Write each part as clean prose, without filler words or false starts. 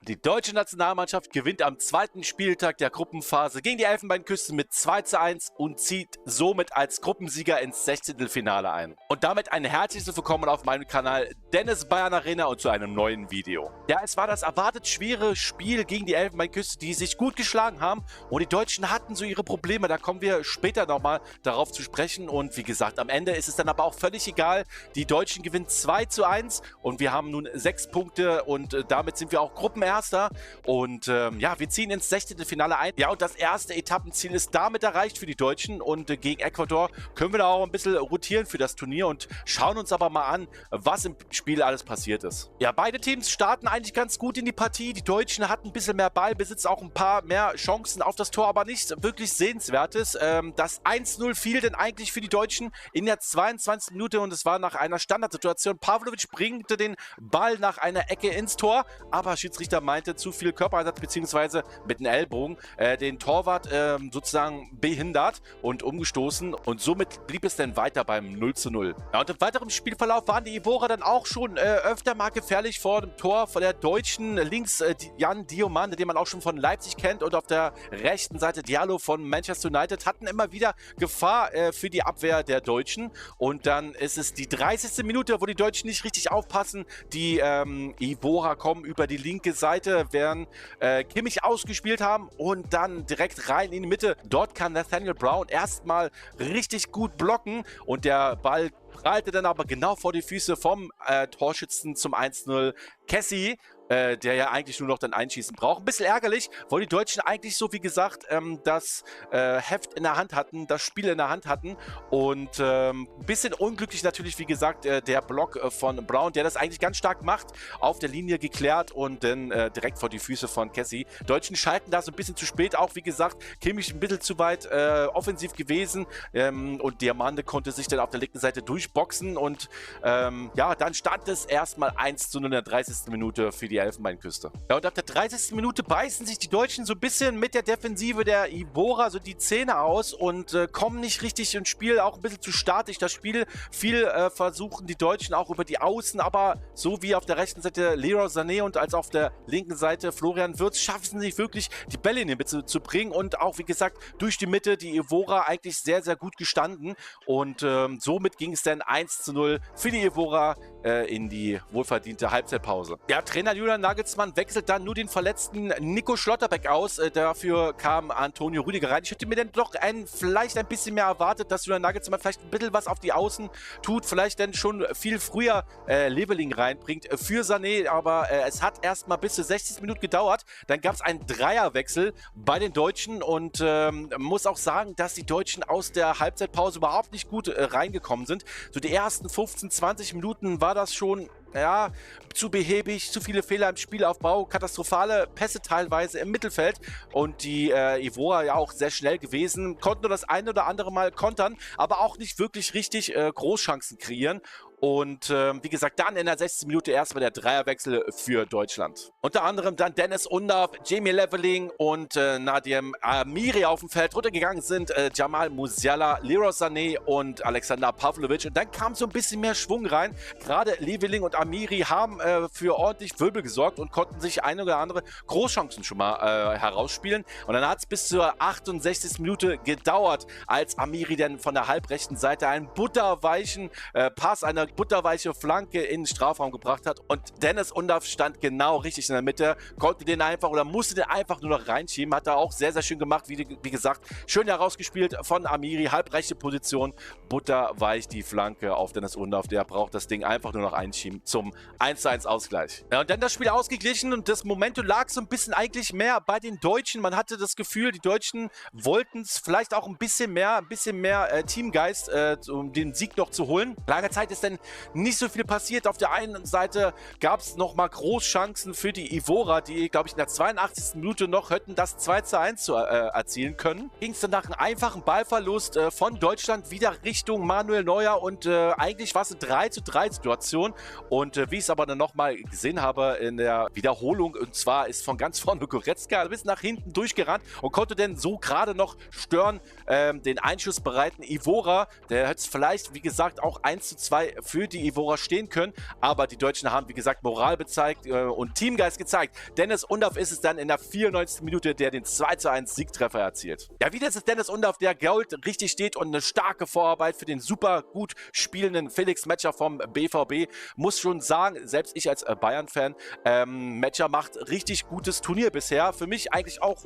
Die deutsche Nationalmannschaft gewinnt am zweiten Spieltag der Gruppenphase gegen die Elfenbeinküste mit 2:1 und zieht somit als Gruppensieger ins 16. ein. Und damit ein herzliches Willkommen auf meinem Kanal Dennis Bayern Arena und zu einem neuen Video. Ja, es war das erwartet schwere Spiel gegen die Elfenbeinküste, die sich gut geschlagen haben und die Deutschen hatten so ihre Probleme. Da kommen wir später nochmal darauf zu sprechen und wie gesagt, am Ende ist es dann aber auch völlig egal. Die Deutschen gewinnen 2:1 und wir haben nun 6 Punkte und damit sind wir auch Gruppenerster und ja, wir ziehen ins 16. ein. Ja, und das erste Etappenziel ist damit erreicht für die Deutschen und gegen Ecuador können wir da auch ein bisschen rotieren für das Turnier und schauen uns aber mal an, was im Spiel alles passiert ist. Ja, beide Teams starten eigentlich ganz gut in die Partie. Die Deutschen hatten ein bisschen mehr Ballbesitz, auch ein paar mehr Chancen auf das Tor, aber nichts wirklich Sehenswertes. Das 1:0 fiel denn eigentlich für die Deutschen in der 22. Minute und es war nach einer Standardsituation. Pavlovic bringte den Ball nach einer Ecke ins Tor, aber Schiedsrichter meinte zu viel Körpereinsatz bzw. mit dem Ellbogen den Torwart sozusagen behindert und umgestoßen und somit blieb es dann weiter beim 0:0. Ja, und im weiteren Spielverlauf waren die Ivorer dann auch schon öfter mal gefährlich vor dem Tor von der Deutschen. Links Jan Diomande, den man auch schon von Leipzig kennt, und auf der rechten Seite Diallo von Manchester United hatten immer wieder Gefahr für die Abwehr der Deutschen. Und dann ist es die 30. Minute, wo die Deutschen nicht richtig aufpassen. Die Ivorer kommen über die linke Seite, während Kimmich ausgespielt haben und dann direkt rein in die Mitte. Dort kann Nathaniel Brown erstmal richtig gut blocken und der Ball prallte dann aber genau vor die Füße vom Torschützen zum 1:0. Kessie, der ja eigentlich nur noch dann Einschießen braucht. Ein bisschen ärgerlich, weil die Deutschen eigentlich so, wie gesagt, das Heft in der Hand hatten, das Spiel in der Hand hatten und ein bisschen unglücklich natürlich, wie gesagt, der Block von Brown, der das eigentlich ganz stark macht, auf der Linie geklärt und dann direkt vor die Füße von Kessie. Deutschen schalten da so ein bisschen zu spät, auch wie gesagt, Kimmich ein bisschen zu weit offensiv gewesen und Diamande konnte sich dann auf der linken Seite durchboxen und ja, dann stand es erstmal 1:0 in der 30. Minute für die Elfenbeinküste. Ja, und ab der 30. Minute beißen sich die Deutschen so ein bisschen mit der Defensive der Ivorer so die Zähne aus und kommen nicht richtig ins Spiel, auch ein bisschen zu statisch das Spiel. Viel versuchen die Deutschen auch über die Außen, aber so wie auf der rechten Seite Leroy Sané und als auf der linken Seite Florian Wirtz schaffen sie nicht wirklich, die Bälle in die Mitte zu bringen und auch, wie gesagt, durch die Mitte die Ivorer eigentlich sehr, sehr gut gestanden und somit ging es dann 1:0 für die Ivorer in die wohlverdiente Halbzeitpause. Ja, Trainer Julian Nagelsmann wechselt dann nur den verletzten Nico Schlotterbeck aus. Dafür kam Antonio Rüdiger rein. Ich hätte mir dann doch vielleicht ein bisschen mehr erwartet, dass Julian Nagelsmann vielleicht ein bisschen was auf die Außen tut, vielleicht dann schon viel früher Leveling reinbringt für Sané, aber es hat erstmal bis zur 60. Minute gedauert. Dann gab es einen Dreierwechsel bei den Deutschen und muss auch sagen, dass die Deutschen aus der Halbzeitpause überhaupt nicht gut reingekommen sind. So die ersten 15, 20 Minuten war das schon, ja, zu behäbig, zu viele Fehler im Spielaufbau, katastrophale Pässe teilweise im Mittelfeld und die Ivorer ja auch sehr schnell gewesen, konnten nur das eine oder andere Mal kontern, aber auch nicht wirklich richtig Großchancen kreieren. Und wie gesagt, dann in der 60. Minute erstmal der Dreierwechsel für Deutschland. Unter anderem dann Dennis Undav, Jamie Leveling und Nadiem Amiri auf dem Feld. Runtergegangen sind Jamal Musiala, Leroy Sané und Alexander Pavlovic. Und dann kam so ein bisschen mehr Schwung rein. Gerade Leveling und Amiri haben für ordentlich Wirbel gesorgt und konnten sich eine oder andere Großchancen schon mal herausspielen. Und dann hat es bis zur 68. Minute gedauert, als Amiri dann von der halbrechten Seite einen butterweichen Pass, eine butterweiche Flanke in den Strafraum gebracht hat und Dennis Undav stand genau richtig in der Mitte, konnte den einfach oder musste den einfach nur noch reinschieben, hat er auch sehr, sehr schön gemacht, wie gesagt, schön herausgespielt von Amiri, halbrechte Position, butterweich die Flanke auf Dennis Undav, der braucht das Ding einfach nur noch einschieben zum 1:1 Ausgleich. Ja, und dann das Spiel ausgeglichen und das Momentum lag so ein bisschen eigentlich mehr bei den Deutschen, man hatte das Gefühl, die Deutschen wollten es vielleicht auch ein bisschen mehr Teamgeist, um den Sieg noch zu holen. Lange Zeit ist dann nicht so viel passiert. Auf der einen Seite gab es nochmal Großchancen für die Ivorer, die, glaube ich, in der 82. Minute noch hätten das 2:1 erzielen können. Ging es dann nach einem einfachen Ballverlust von Deutschland wieder Richtung Manuel Neuer und eigentlich war es eine 3:3 Situation und wie ich es aber dann nochmal gesehen habe in der Wiederholung, und zwar ist von ganz vorne Goretzka bis nach hinten durchgerannt und konnte dann so gerade noch stören den einschussbereiten Ivorer. Der hätte es vielleicht, wie gesagt, auch 1:2 für die Ivorer stehen können. Aber die Deutschen haben, wie gesagt, Moral gezeigt und Teamgeist gezeigt. Dennis Undaff ist es dann in der 94. Minute, der den 2:1 Siegtreffer erzielt. Ja, wieder ist es Dennis Undaff, der Gold richtig steht und eine starke Vorarbeit für den super gut spielenden Felix Metscher vom BVB. Muss schon sagen, selbst ich als Bayern-Fan, Metscher macht richtig gutes Turnier bisher. Für mich eigentlich auch,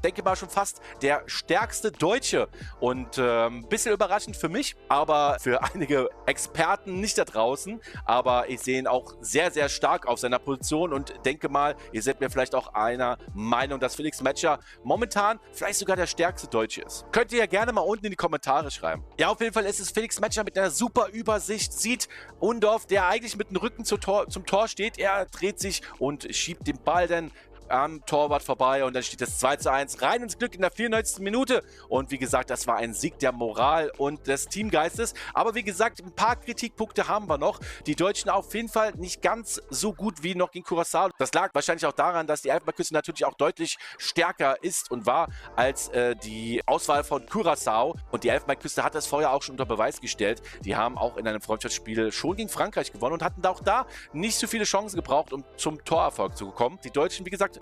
denke mal, schon fast der stärkste Deutsche und ein bisschen überraschend für mich, aber für einige Experten nicht da draußen, aber ich sehe ihn auch sehr, sehr stark auf seiner Position und denke mal, ihr seid mir vielleicht auch einer Meinung, dass Felix Metscher momentan vielleicht sogar der stärkste Deutsche ist. Könnt ihr ja gerne mal unten in die Kommentare schreiben. Ja, auf jeden Fall ist es Felix Metscher mit einer super Übersicht, sieht Undaff, der eigentlich mit dem Rücken zum Tor steht, er dreht sich und schiebt den Ball dann am Torwart vorbei und dann steht das 2:1 rein ins Glück in der 94. Minute. Und wie gesagt, das war ein Sieg der Moral und des Teamgeistes. Aber wie gesagt, ein paar Kritikpunkte haben wir noch. Die Deutschen auf jeden Fall nicht ganz so gut wie noch gegen Curaçao. Das lag wahrscheinlich auch daran, dass die Elfenbeinküste natürlich auch deutlich stärker ist und war als die Auswahl von Curaçao. Und die Elfenbeinküste hat das vorher auch schon unter Beweis gestellt. Die haben auch in einem Freundschaftsspiel schon gegen Frankreich gewonnen und hatten auch da nicht so viele Chancen gebraucht, um zum Torerfolg zu kommen. Die Deutschen, wie gesagt,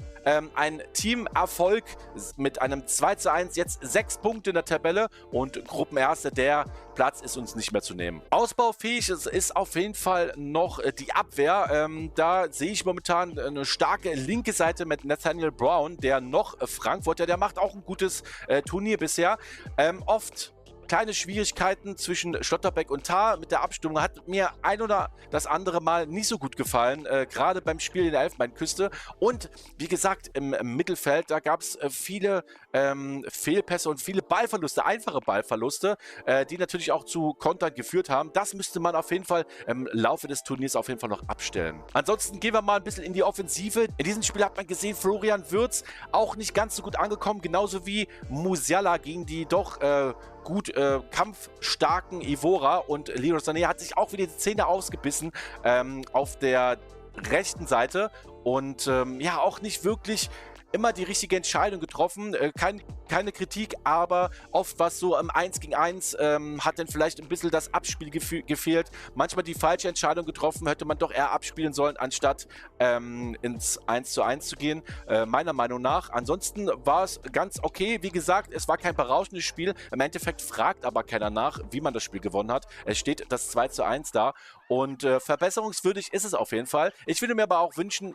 ein Teamerfolg mit einem 2:1, jetzt 6 Punkte in der Tabelle und Gruppenerster, der Platz ist uns nicht mehr zu nehmen. Ausbaufähig ist auf jeden Fall noch die Abwehr. Da sehe ich momentan eine starke linke Seite mit Nathaniel Brown, der noch Frankfurter, der macht auch ein gutes Turnier bisher. Oft kleine Schwierigkeiten zwischen Schlotterbeck und Tah mit der Abstimmung. Hat mir ein oder das andere Mal nicht so gut gefallen, gerade beim Spiel in der Elfenbeinküste. Und wie gesagt, im Mittelfeld, da gab es viele Fehlpässe und viele Ballverluste, einfache Ballverluste, die natürlich auch zu Kontern geführt haben. Das müsste man auf jeden Fall im Laufe des Turniers auf jeden Fall noch abstellen. Ansonsten gehen wir mal ein bisschen in die Offensive. In diesem Spiel hat man gesehen, Florian Wirtz auch nicht ganz so gut angekommen, genauso wie Musiala gegen die doch gut kampfstarken Ivora, und Leroy Sané hat sich auch wieder die Zähne ausgebissen auf der rechten Seite und ja, auch nicht wirklich immer die richtige Entscheidung getroffen. Keine Kritik, aber oft was so im 1 gegen 1 hat dann vielleicht ein bisschen das Abspiel gefehlt. Manchmal die falsche Entscheidung getroffen, hätte man doch eher abspielen sollen, anstatt ins 1:1 zu gehen, meiner Meinung nach. Ansonsten war es ganz okay. Wie gesagt, es war kein berauschendes Spiel. Im Endeffekt fragt aber keiner nach, wie man das Spiel gewonnen hat. Es steht das 2:1 da und verbesserungswürdig ist es auf jeden Fall. Ich würde mir aber auch wünschen,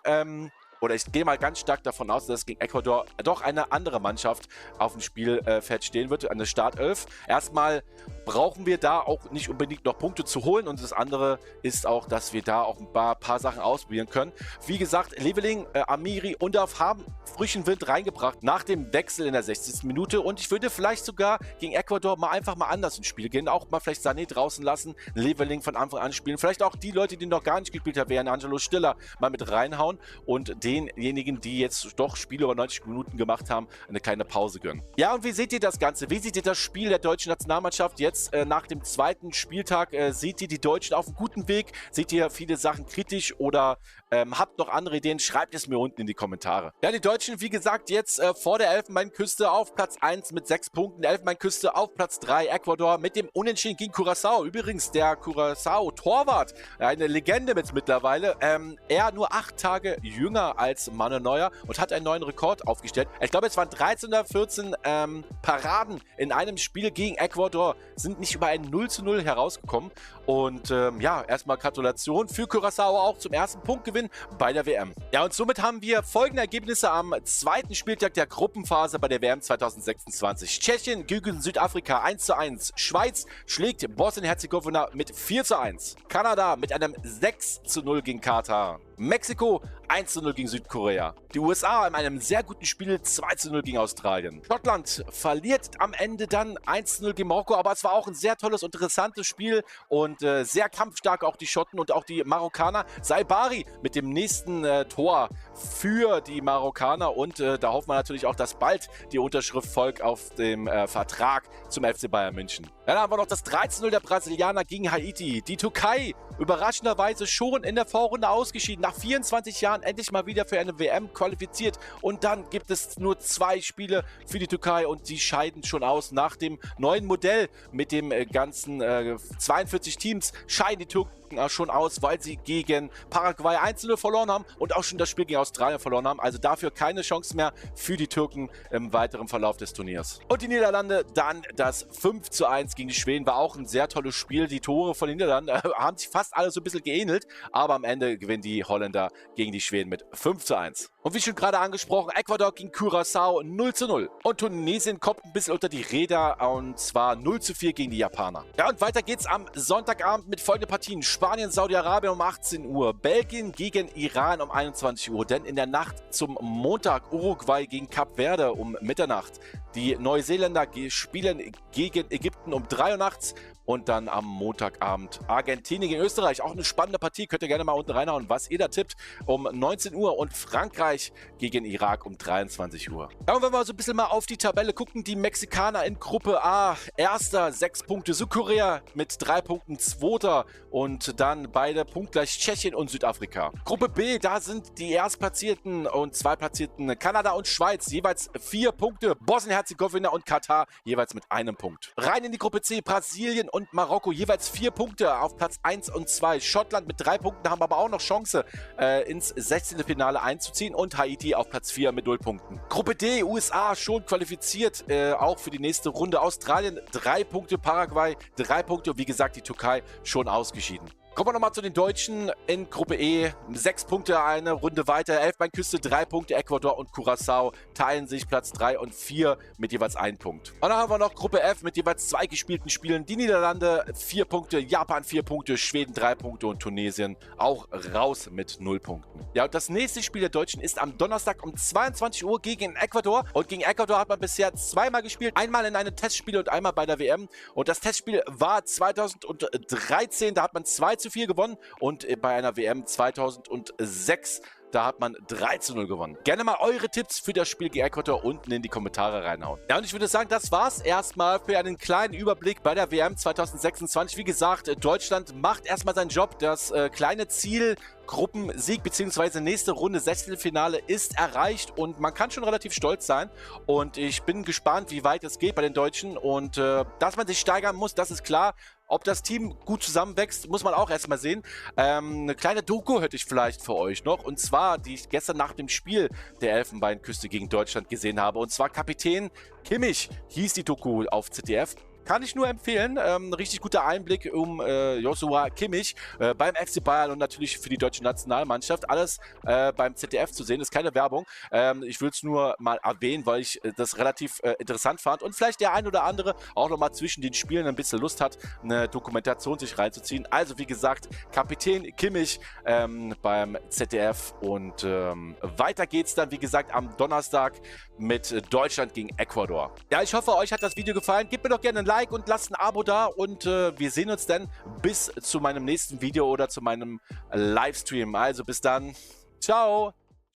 oder ich gehe mal ganz stark davon aus, dass gegen Ecuador doch eine andere Mannschaft auf dem Spielfeld stehen wird, eine Startelf. Erstmal brauchen wir da auch nicht unbedingt noch Punkte zu holen, und das andere ist auch, dass wir da auch ein paar Sachen ausprobieren können. Wie gesagt, Leveling, Amiri und Undaff haben frischen Wind reingebracht nach dem Wechsel in der 60. Minute, und ich würde vielleicht sogar gegen Ecuador einfach mal anders ins Spiel gehen, auch mal vielleicht Sané draußen lassen, Leveling von Anfang an spielen, vielleicht auch die Leute, die noch gar nicht gespielt haben, wären Angelo Stiller, mal mit reinhauen und denjenigen, die jetzt doch Spiele über 90 Minuten gemacht haben, eine kleine Pause gönnen. Ja, und wie seht ihr das Ganze? Wie seht ihr das Spiel der deutschen Nationalmannschaft jetzt nach dem zweiten Spieltag? Seht ihr die Deutschen auf einem guten Weg? Seht ihr viele Sachen kritisch oder habt noch andere Ideen? Schreibt es mir unten in die Kommentare. Ja, die Deutschen, wie gesagt, jetzt vor der Elfenbeinküste auf Platz 1 mit 6 Punkten. Elfenbeinküste auf Platz 3. Ecuador mit dem Unentschieden gegen Curaçao. Übrigens, der Curaçao-Torwart, eine Legende mittlerweile. Er nur 8 Tage jünger als Manuel Neuer und hat einen neuen Rekord aufgestellt. Ich glaube, es waren 13 oder 14 Paraden in einem Spiel gegen Ecuador, sind nicht über ein 0:0 herausgekommen. Und ja, erstmal Gratulation für Curaçao auch zum ersten Punktgewinn bei der WM. Ja, und somit haben wir folgende Ergebnisse am zweiten Spieltag der Gruppenphase bei der WM 2026. Tschechien gegen Südafrika 1:1. Schweiz schlägt Bosnien-Herzegowina mit 4:1. Kanada mit einem 6:0 gegen Katar. Mexiko 1:0 gegen Südkorea. Die USA in einem sehr guten Spiel 2:0 gegen Australien. Schottland verliert am Ende dann 1:0 gegen Marokko, aber es war auch ein sehr tolles und interessantes Spiel und sehr kampfstark auch die Schotten und auch die Marokkaner. Saibari mit dem nächsten Tor für die Marokkaner, und da hoffen wir natürlich auch, dass bald die Unterschrift folgt auf dem Vertrag zum FC Bayern München. Dann haben wir noch das 13:0 der Brasilianer gegen Haiti. Die Türkei überraschenderweise schon in der Vorrunde ausgeschieden. Nach 24 Jahren endlich mal wieder für eine WM qualifiziert. Und dann gibt es nur 2 Spiele für die Türkei und sie scheiden schon aus. Nach dem neuen Modell mit dem ganzen 42 Teams scheiden die Punkten schon aus, weil sie gegen Paraguay 1:0 verloren haben und auch schon das Spiel gegen Australien verloren haben. Also dafür keine Chance mehr für die Türken im weiteren Verlauf des Turniers. Und die Niederlande dann das 5:1 gegen die Schweden. War auch ein sehr tolles Spiel. Die Tore von den Niederlanden haben sich fast alle so ein bisschen geähnelt, aber am Ende gewinnen die Holländer gegen die Schweden mit 5:1. Und wie schon gerade angesprochen, Ecuador gegen Curaçao 0:0. Und Tunesien kommt ein bisschen unter die Räder, und zwar 0:4 gegen die Japaner. Ja, und weiter geht's am Sonntagabend mit folgenden Partien. Spanien, Saudi-Arabien um 18 Uhr, Belgien gegen Iran um 21 Uhr, denn in der Nacht zum Montag Uruguay gegen Kap Verde um Mitternacht. Die Neuseeländer spielen gegen Ägypten um 3 Uhr nachts. Und dann am Montagabend Argentinien gegen Österreich. Auch eine spannende Partie. Könnt ihr gerne mal unten reinhauen, was ihr da tippt. Um 19 Uhr. Und Frankreich gegen Irak um 23 Uhr. Ja, und wenn wir so ein bisschen mal auf die Tabelle gucken. Die Mexikaner in Gruppe A. Erster, 6 Punkte. Südkorea mit 3 Punkten. Zweiter. Und dann beide punktgleich Tschechien und Südafrika. Gruppe B, da sind die Erstplatzierten und Zweitplatzierten Kanada und Schweiz. Jeweils 4 Punkte. Bosnien-Herzegowina und Katar jeweils mit 1 Punkt. Rein in die Gruppe C. Brasilien und Marokko jeweils 4 Punkte auf Platz 1 und 2. Schottland mit 3 Punkten haben aber auch noch Chance, ins 16. Finale einzuziehen. Und Haiti auf Platz 4 mit 0 Punkten. Gruppe D, USA schon qualifiziert, auch für die nächste Runde. Australien 3 Punkte, Paraguay 3 Punkte und wie gesagt die Türkei schon ausgeschieden. Kommen wir nochmal zu den Deutschen in Gruppe E. 6 Punkte, eine Runde weiter. Elfenbeinküste 3 Punkte. Ecuador und Curaçao teilen sich Platz 3 und 4 mit jeweils 1 Punkt. Und dann haben wir noch Gruppe F mit jeweils 2 gespielten Spielen. Die Niederlande 4 Punkte, Japan 4 Punkte, Schweden 3 Punkte und Tunesien auch raus mit 0 Punkten. Ja, und das nächste Spiel der Deutschen ist am Donnerstag um 22 Uhr gegen Ecuador. Und gegen Ecuador hat man bisher zweimal gespielt. Einmal in einem Testspiel und einmal bei der WM. Und das Testspiel war 2013. Da hat man 2:4 gewonnen und bei einer WM 2006 da hat man 3:0 gewonnen. Gerne mal eure Tipps für das Spiel gegen Ecuador unten in die Kommentare reinhauen. Ja, und ich würde sagen, das war's erstmal für einen kleinen Überblick bei der WM 2026. Wie gesagt, Deutschland macht erstmal seinen Job. Das kleine Ziel Gruppensieg bzw. nächste Runde Sechzehntelfinale ist erreicht und man kann schon relativ stolz sein. Und ich bin gespannt, wie weit es geht bei den Deutschen. Und dass man sich steigern muss, das ist klar. Ob das Team gut zusammenwächst, muss man auch erstmal sehen. Eine kleine Doku hätte ich vielleicht für euch noch. Und zwar, die ich gestern nach dem Spiel der Elfenbeinküste gegen Deutschland gesehen habe. Und zwar Kapitän Kimmich hieß die Doku auf ZDF. Kann ich nur empfehlen. Richtig guter Einblick um Joshua Kimmich beim FC Bayern und natürlich für die deutsche Nationalmannschaft. Alles beim ZDF zu sehen, ist keine Werbung. Ich will es nur mal erwähnen, weil ich das relativ interessant fand und vielleicht der ein oder andere auch nochmal zwischen den Spielen ein bisschen Lust hat, eine Dokumentation sich reinzuziehen. Also wie gesagt, Kapitän Kimmich beim ZDF und weiter geht's dann, wie gesagt, am Donnerstag mit Deutschland gegen Ecuador. Ja, ich hoffe, euch hat das Video gefallen. Gebt mir doch gerne ein Like und lasst ein Abo da und wir sehen uns dann bis zu meinem nächsten Video oder zu meinem Livestream. Also bis dann. Ciao.